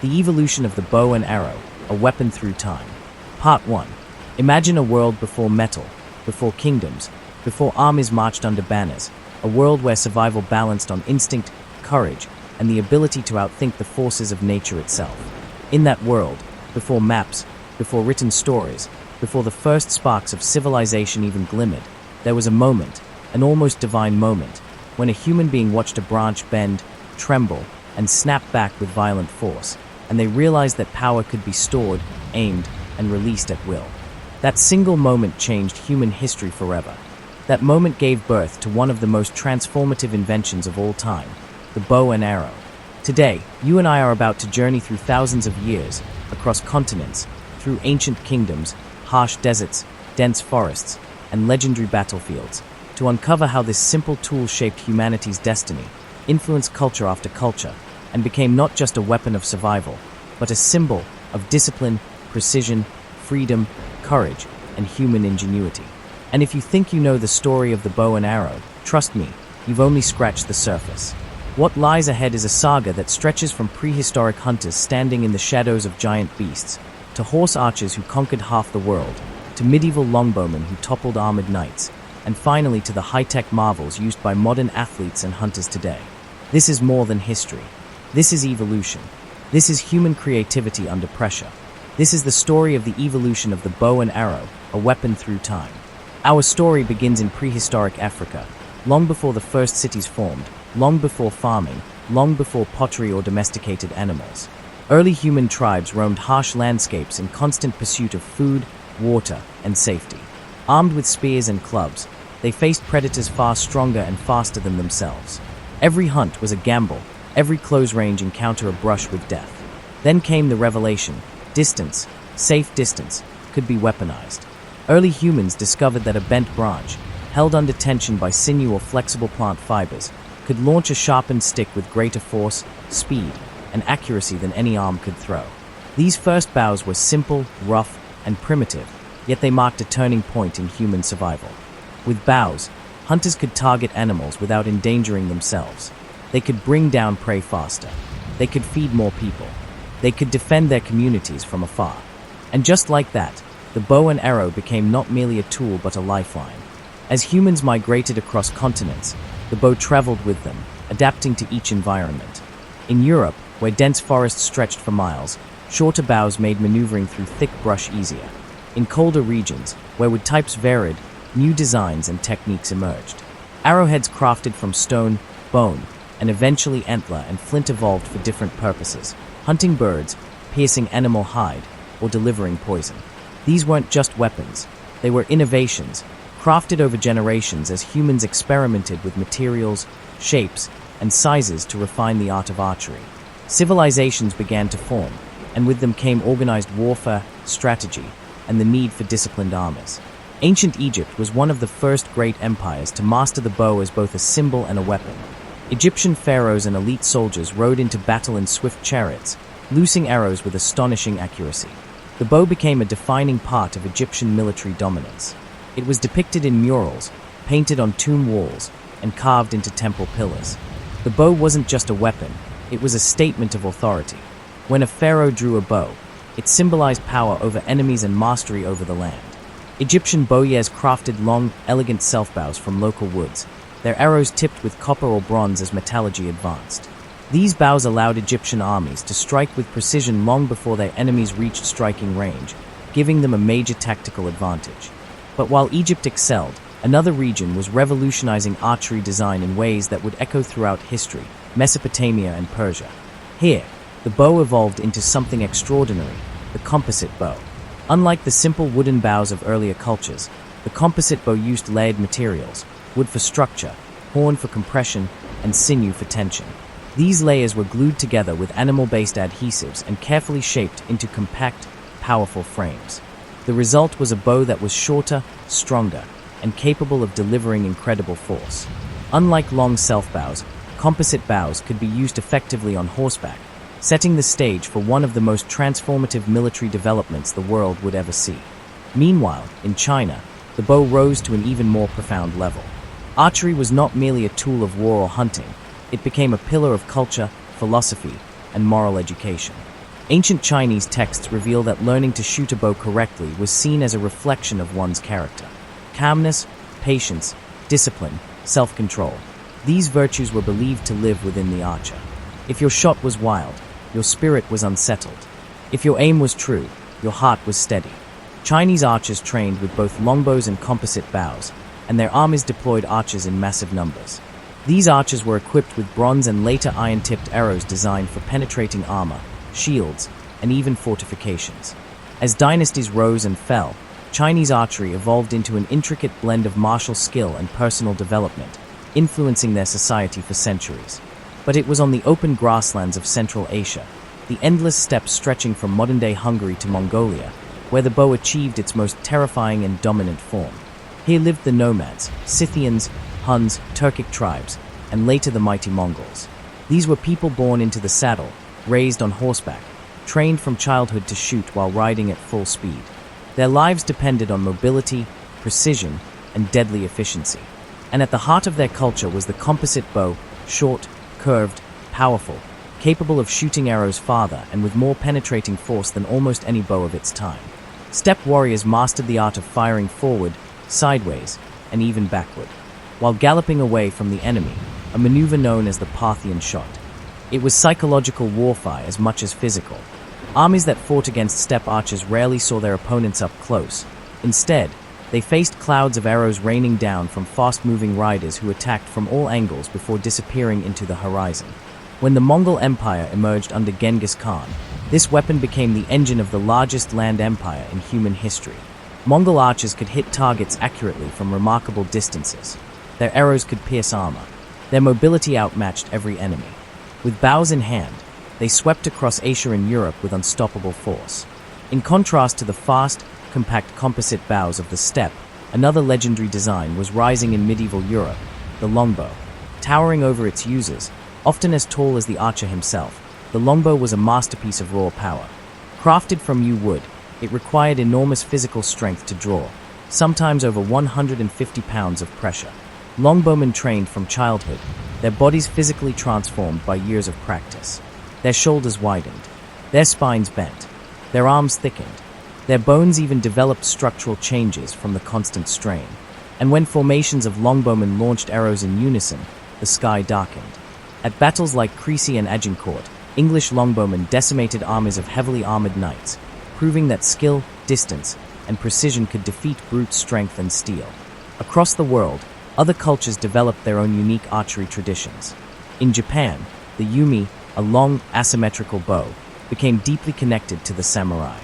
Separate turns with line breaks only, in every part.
The evolution of the bow and arrow, a weapon through time. Part 1. Imagine a world before metal, before kingdoms, before armies marched under banners, a world where survival balanced on instinct, courage, and the ability to outthink the forces of nature itself. In that world, before maps, before written stories, before the first sparks of civilization even glimmered, there was a moment, an almost divine moment, when a human being watched a branch bend, tremble, and snap back with violent force, and they realized that power could be stored, aimed, and released at will. That single moment changed human history forever. That moment gave birth to one of the most transformative inventions of all time, the bow and arrow. Today, you and I are about to journey through thousands of years, across continents, through ancient kingdoms, harsh deserts, dense forests, and legendary battlefields, to uncover how this simple tool shaped humanity's destiny, influenced culture after culture, and became not just a weapon of survival, but a symbol of discipline, precision, freedom, courage, and human ingenuity. And if you think you know the story of the bow and arrow, trust me, you've only scratched the surface. What lies ahead is a saga that stretches from prehistoric hunters standing in the shadows of giant beasts, to horse archers who conquered half the world, to medieval longbowmen who toppled armored knights, and finally to the high-tech marvels used by modern athletes and hunters today. This is more than history. This is evolution. This is human creativity under pressure. This is the story of the evolution of the bow and arrow, a weapon through time. Our story begins in prehistoric Africa, long before the first cities formed, long before farming, long before pottery or domesticated animals. Early human tribes roamed harsh landscapes in constant pursuit of food, water, and safety. Armed with spears and clubs, they faced predators far stronger and faster than themselves. Every hunt was a gamble, every close-range encounter a brush with death. Then came the revelation: distance, safe distance, could be weaponized. Early humans discovered that a bent branch, held under tension by sinew or flexible plant fibers, could launch a sharpened stick with greater force, speed, and accuracy than any arm could throw. These first bows were simple, rough, and primitive, yet they marked a turning point in human survival. With bows, hunters could target animals without endangering themselves. They could bring down prey faster. They could feed more people. They could defend their communities from afar. And just like that, the bow and arrow became not merely a tool but a lifeline. As humans migrated across continents, the bow traveled with them, adapting to each environment. In Europe, where dense forests stretched for miles, shorter bows made maneuvering through thick brush easier. In colder regions, where wood types varied, new designs and techniques emerged. Arrowheads crafted from stone, bone, and eventually antler and flint evolved for different purposes: hunting birds, piercing animal hide, or delivering poison. These weren't just weapons, they were innovations, crafted over generations as humans experimented with materials, shapes, and sizes to refine the art of archery. Civilizations began to form, and with them came organized warfare, strategy, and the need for disciplined armies. Ancient Egypt was one of the first great empires to master the bow as both a symbol and a weapon. Egyptian pharaohs and elite soldiers rode into battle in swift chariots, loosing arrows with astonishing accuracy. The bow became a defining part of Egyptian military dominance. It was depicted in murals, painted on tomb walls, and carved into temple pillars. The bow wasn't just a weapon, it was a statement of authority. When a pharaoh drew a bow, it symbolized power over enemies and mastery over the land. Egyptian bowyers crafted long, elegant self-bows from local woods, their arrows tipped with copper or bronze as metallurgy advanced. These bows allowed Egyptian armies to strike with precision long before their enemies reached striking range, giving them a major tactical advantage. But while Egypt excelled, another region was revolutionizing archery design in ways that would echo throughout history: Mesopotamia and Persia. Here, the bow evolved into something extraordinary: the composite bow. Unlike the simple wooden bows of earlier cultures, the composite bow used layered materials: wood for structure, horn for compression, and sinew for tension. These layers were glued together with animal-based adhesives and carefully shaped into compact, powerful frames. The result was a bow that was shorter, stronger, and capable of delivering incredible force. Unlike long self-bows, composite bows could be used effectively on horseback, setting the stage for one of the most transformative military developments the world would ever see. Meanwhile, in China, the bow rose to an even more profound level. Archery was not merely a tool of war or hunting, it became a pillar of culture, philosophy, and moral education. Ancient Chinese texts reveal that learning to shoot a bow correctly was seen as a reflection of one's character. Calmness, patience, discipline, self-control. These virtues were believed to live within the archer. If your shot was wild, your spirit was unsettled. If your aim was true, your heart was steady. Chinese archers trained with both longbows and composite bows, and their armies deployed archers in massive numbers. These archers were equipped with bronze and later iron-tipped arrows designed for penetrating armor, shields, and even fortifications. As dynasties rose and fell, Chinese archery evolved into an intricate blend of martial skill and personal development, influencing their society for centuries. But it was on the open grasslands of Central Asia, the endless steppes stretching from modern-day Hungary to Mongolia, where the bow achieved its most terrifying and dominant form. Here lived the nomads, Scythians, Huns, Turkic tribes, and later the mighty Mongols. These were people born into the saddle, raised on horseback, trained from childhood to shoot while riding at full speed. Their lives depended on mobility, precision, and deadly efficiency. And at the heart of their culture was the composite bow, short, curved, powerful, capable of shooting arrows farther and with more penetrating force than almost any bow of its time. Steppe warriors mastered the art of firing forward, sideways, and even backward, while galloping away from the enemy, a maneuver known as the Parthian shot. It was psychological warfare as much as physical. Armies that fought against steppe archers rarely saw their opponents up close. Instead, they faced clouds of arrows raining down from fast-moving riders who attacked from all angles before disappearing into the horizon. When the Mongol Empire emerged under Genghis Khan, this weapon became the engine of the largest land empire in human history. Mongol archers could hit targets accurately from remarkable distances. Their arrows could pierce armor. Their mobility outmatched every enemy. With bows in hand, they swept across Asia and Europe with unstoppable force. In contrast to the fast, compact composite bows of the steppe, another legendary design was rising in medieval Europe, the longbow. Towering over its users, often as tall as the archer himself, the longbow was a masterpiece of raw power. Crafted from yew wood, it required enormous physical strength to draw, sometimes over 150 pounds of pressure. Longbowmen trained from childhood, their bodies physically transformed by years of practice. Their shoulders widened, their spines bent, their arms thickened. Their bones even developed structural changes from the constant strain. And when formations of longbowmen launched arrows in unison, the sky darkened. At battles like Crécy and Agincourt, English longbowmen decimated armies of heavily armored knights, proving that skill, distance, and precision could defeat brute strength and steel. Across the world, other cultures developed their own unique archery traditions. In Japan, the yumi, a long, asymmetrical bow, became deeply connected to the samurai.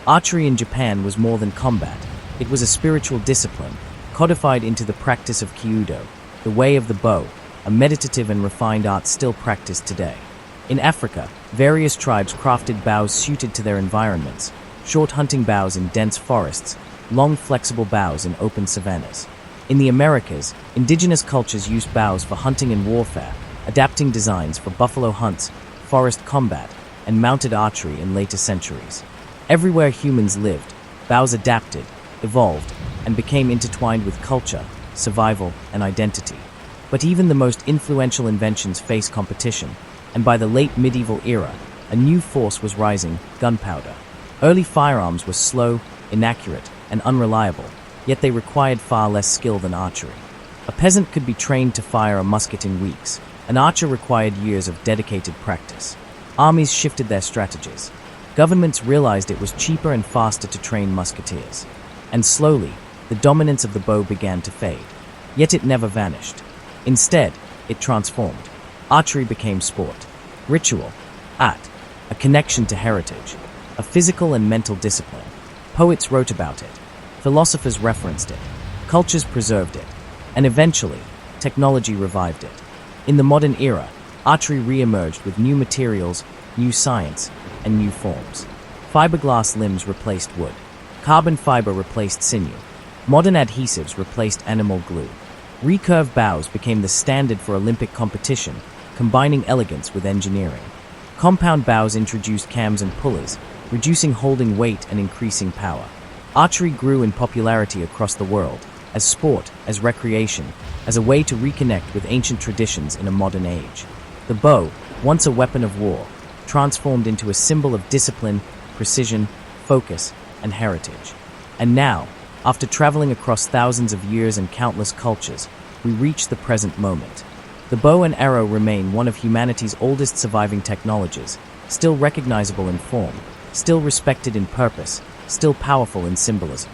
Archery in Japan was more than combat. It was a spiritual discipline, codified into the practice of kyudo, the way of the bow, a meditative and refined art still practiced today. In Africa, various tribes crafted bows suited to their environments, short hunting bows in dense forests, long flexible bows in open savannas. In the Americas, indigenous cultures used bows for hunting and warfare, adapting designs for buffalo hunts, forest combat, and mounted archery in later centuries. Everywhere humans lived, bows adapted, evolved, and became intertwined with culture, survival, and identity. But even the most influential inventions faced competition, and by the late medieval era, a new force was rising: gunpowder. Early firearms were slow, inaccurate, and unreliable, yet they required far less skill than archery. A peasant could be trained to fire a musket in weeks. An archer required years of dedicated practice. Armies shifted their strategies. Governments realized it was cheaper and faster to train musketeers. And slowly, the dominance of the bow began to fade. Yet it never vanished. Instead, it transformed. Archery became sport, ritual, art, a connection to heritage, a physical and mental discipline. Poets wrote about it, philosophers referenced it, cultures preserved it, and eventually, technology revived it. In the modern era, archery re-emerged with new materials, new science, and new forms. Fiberglass limbs replaced wood. Carbon fiber replaced sinew. Modern adhesives replaced animal glue. Recurved bows became the standard for Olympic competition, combining elegance with engineering. Compound bows introduced cams and pulleys, reducing holding weight and increasing power. Archery grew in popularity across the world, as sport, as recreation, as a way to reconnect with ancient traditions in a modern age. The bow, once a weapon of war, transformed into a symbol of discipline, precision, focus, and heritage. And now, after traveling across thousands of years and countless cultures, we reach the present moment. The bow and arrow remain one of humanity's oldest surviving technologies, still recognizable in form, still respected in purpose, still powerful in symbolism.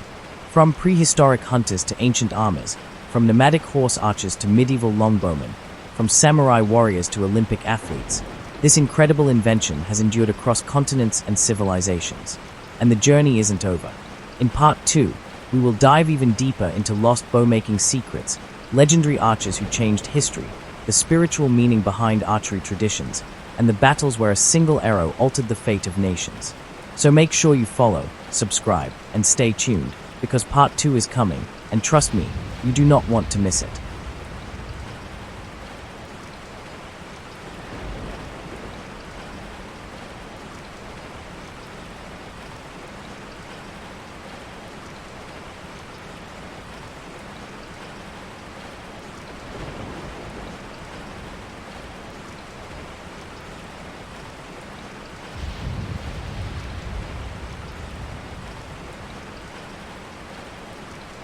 From prehistoric hunters to ancient armors, from nomadic horse archers to medieval longbowmen, from samurai warriors to Olympic athletes, this incredible invention has endured across continents and civilizations. And the journey isn't over. In Part 2, we will dive even deeper into lost bowmaking secrets, legendary archers who changed history, the spiritual meaning behind archery traditions, and the battles where a single arrow altered the fate of nations. So make sure you follow, subscribe, and stay tuned, because Part 2 is coming, and trust me, you do not want to miss it.